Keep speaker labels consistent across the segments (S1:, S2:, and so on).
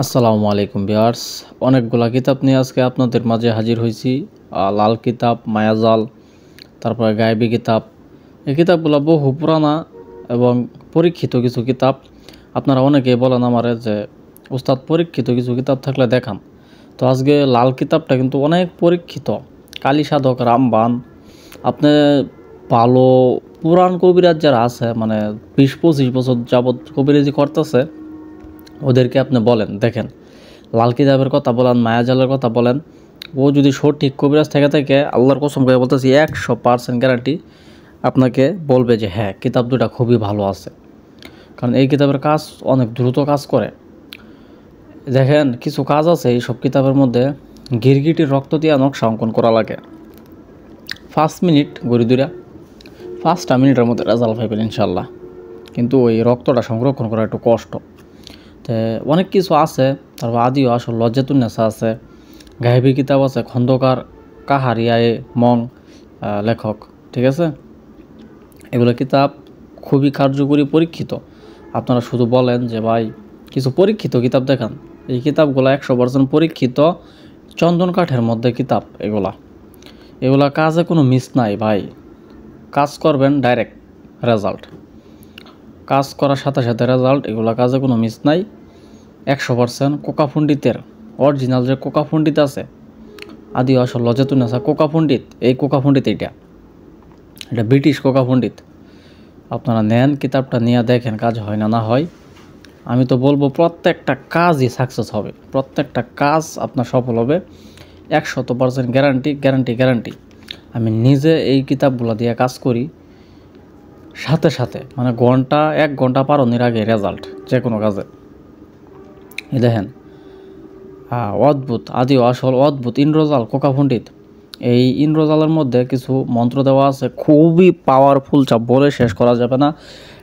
S1: আসসালামু আলাইকুম ভিউয়ার্স। অনেকগুলা কিতাব নিয়ে আজকে আপনাদের মাঝে হাজির হয়েছি। লাল কিতাব, মায়াজাল, তারপরে গায়েবী কিতাব। এই কিতাবগুলো বহু পুরানা এবং পরীক্ষিত কিছু কিতাব। আপনারা অনেকেই বলেন আমারে যে উস্তাদ পরীক্ষিত কিছু কিতাব থাকলে দেখান। তো আজকে লাল কিতাবটা কিন্তু অনেক পরীক্ষিত। কালী সাধক, রামবান, আপনি ভালো পুরাণ কবিরাজ যারা আছে, মানে 20-25 বছর যাবৎ কবিরাজি করতেছে, ওদেরকে আপনি বলেন দেখেন লাল কিতাবের কথা বলেন, মায়াজালের কথা বলেন, ও যদি সঠিক কবিরাজ থেকে থাকে, আল্লাহর কসম করে বলতেছি 100% গ্যারান্টি আপনাকে বলবে যে হ্যাঁ, কিতাব দুটা খুবই ভালো আছে। কারণ এই কিতাবের কাজ অনেক দ্রুত কাজ করে। দেখেন কিছু কাজ আছে এই সব কিতাবের মধ্যে, গিরগিটির রক্ত দিয়ে নকশা অঙ্কন করা লাগে। 5 মিনিট গড়ি দুরা 5টা মিনিটের মধ্যে রেজাল্ট পাইবেন ইনশাল্লাহ। কিন্তু ওই রক্তটা সংরক্ষণ করা একটু কষ্ট। তো অনেক কিছু আছে। তারপর আদি ও আসল লজ্জাতুন্নেসা আছে, গায়েবী কিতাব আছে, খন্দকার কাহারিয়ায়ে মং লেখক, ঠিক আছে। এগুলো কিতাব খুবই কার্যকরী, পরীক্ষিত। আপনারা শুধু বলেন যে ভাই কিছু পরীক্ষিত কিতাব দেখান। এই কিতাবগুলো 100% পরীক্ষিত, চন্দন কাঠের মধ্যে কিতাব। এগুলা কাজে কোনো মিস নাই ভাই। কাজ করবেন ডাইরেক্ট রেজাল্ট, কাজ করার সাথে সাথে রেজাল্ট। এগুলা কাজে কোনো মিস নাই। 100% কোকা পণ্ডিতের অরিজিনাল যে কোকা পণ্ডিত আছে, আদি আসল লজ্জাতুন্নেসা কোকা পণ্ডিত, এই কোকা পণ্ডিত এটা ব্রিটিশ কোকা পণ্ডিত। আপনারা নেন কিতাবটা, নিয়ে দেখেন কাজ হয় না হয়। আমি তো বলবো প্রত্যেকটা কাজই সাকসেস হবে, প্রত্যেকটা কাজ আপনার সফল হবে। 100% গ্যারান্টি গ্যারান্টি গ্যারান্টি। আমি নিজে এই কিতাবগুলো দিয়ে কাজ করি, সাথে সাথে মানে 1 ঘন্টা পারনের আগে রেজাল্ট যে কোনো কাজে। এই দেখেন অদ্ভুত, আদি আসল অদ্ভুত ইন্দ্রজাল কোকা পণ্ডিত। এই ইন্দ্রজালের মধ্যে কিছু মন্ত্র দেওয়া আছে, খুবই পাওয়ারফুল, যা বলে শেষ করা যাবে না।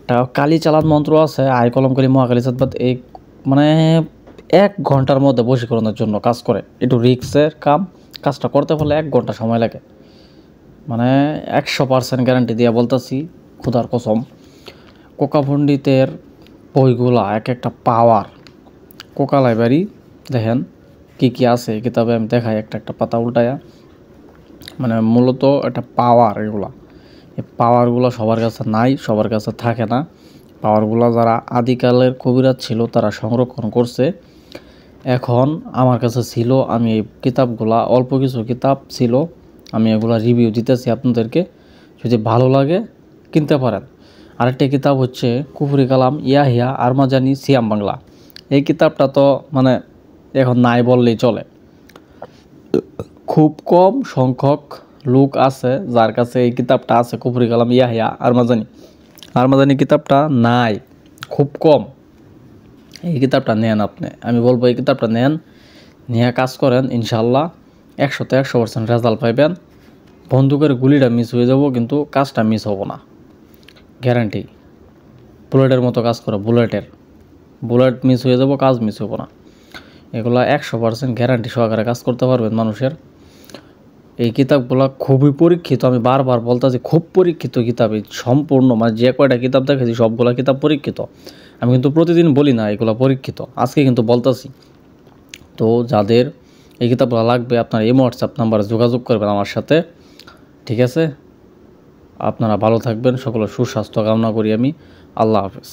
S1: একটা কালী চালান মন্ত্র আছে, আয় কলম করি মহাকালী চাঁদবাদ। এই মানে 1 ঘন্টার মধ্যে বশীকরণের জন্য কাজ করে। একটু রিক্সের কাম, কাজটা করতে পারলে 1 ঘন্টা সময় লাগে। মানে 100% গ্যারান্টি দিয়ে বলতেছি, খুদার কসম। কোকা পণ্ডিতের বইগুলা এক একটা পাওয়ার। কোকা লাইব্রেরি দেখেন কি কি আছে এই কিতাবে, আমি দেখাই একটা একটা পাতা উল্টায়া। মানে মূলত একটা পাওয়ার। এই পাওয়ারগুলো সবার কাছে নাই, সবার কাছে থাকে না। পাওয়ারগুলো যারা আদিকালের কবিরাজ ছিল তারা সংরক্ষণ করছে। এখন আমার কাছে ছিল, আমি এই কিতাবগুলা, অল্প কিছু কিতাব ছিল, আমি এগুলা রিভিউ দিতেছি আপনাদেরকে। যদি ভালো লাগে কিনতে পারেন। আরেকটা কিতাব হচ্ছে কুফরি কালাম ইয়াহিয়া আরমাজানি সিয়াম বাংলা। এই কিতাবটা তো মানে এখন নাই বললেই চলে। খুব কম সংখ্যক লোক আছে যার কাছে এই কিতাবটা আছে, কুফরি কালাম ইয়াহিয়া আরমাজানি কিতাবটা নাই, খুব কম। এই কিতাবটা নেন আপনি, আমি বলবো এই কিতাবটা নেন, নিয়ে কাজ করেন, ইনশাল্লাহ 100% রেজাল্ট পাইবেন। বন্দুকের গুলিটা মিস হয়ে যাব কিন্তু কাজটা মিস হবো না, গ্যারান্টি। বুলেটের মতো কাজ করে, বুলেট মিস হয়ে যাব, কাজ মিস হবো না। এগুলা 100% গ্যারান্টি সহকারে কাজ করতে পারবেন মানুষের। এই কিতাবগুলো খুবই পরীক্ষিত, আমি বারবার বলতেছি খুব পরীক্ষিত কিতাব। এই সম্পূর্ণ মানে যে কয়টা কিতাব দেখেছি সবগুলা কিতাব পরীক্ষিত। আমি কিন্তু প্রতিদিন বলি না এগুলো পরীক্ষিত, আজকে কিন্তু বলতেছি। তো যাদের এই কিতাবগুলো লাগবে, আপনারা এই হোয়াটসঅ্যাপ নাম্বারে যোগাযোগ করবেন আমার সাথে, ঠিক আছে। আপনারা ভালো থাকবেন, সকলের সুস্বাস্থ্য কামনা করি আমি। আল্লাহ হাফেজ।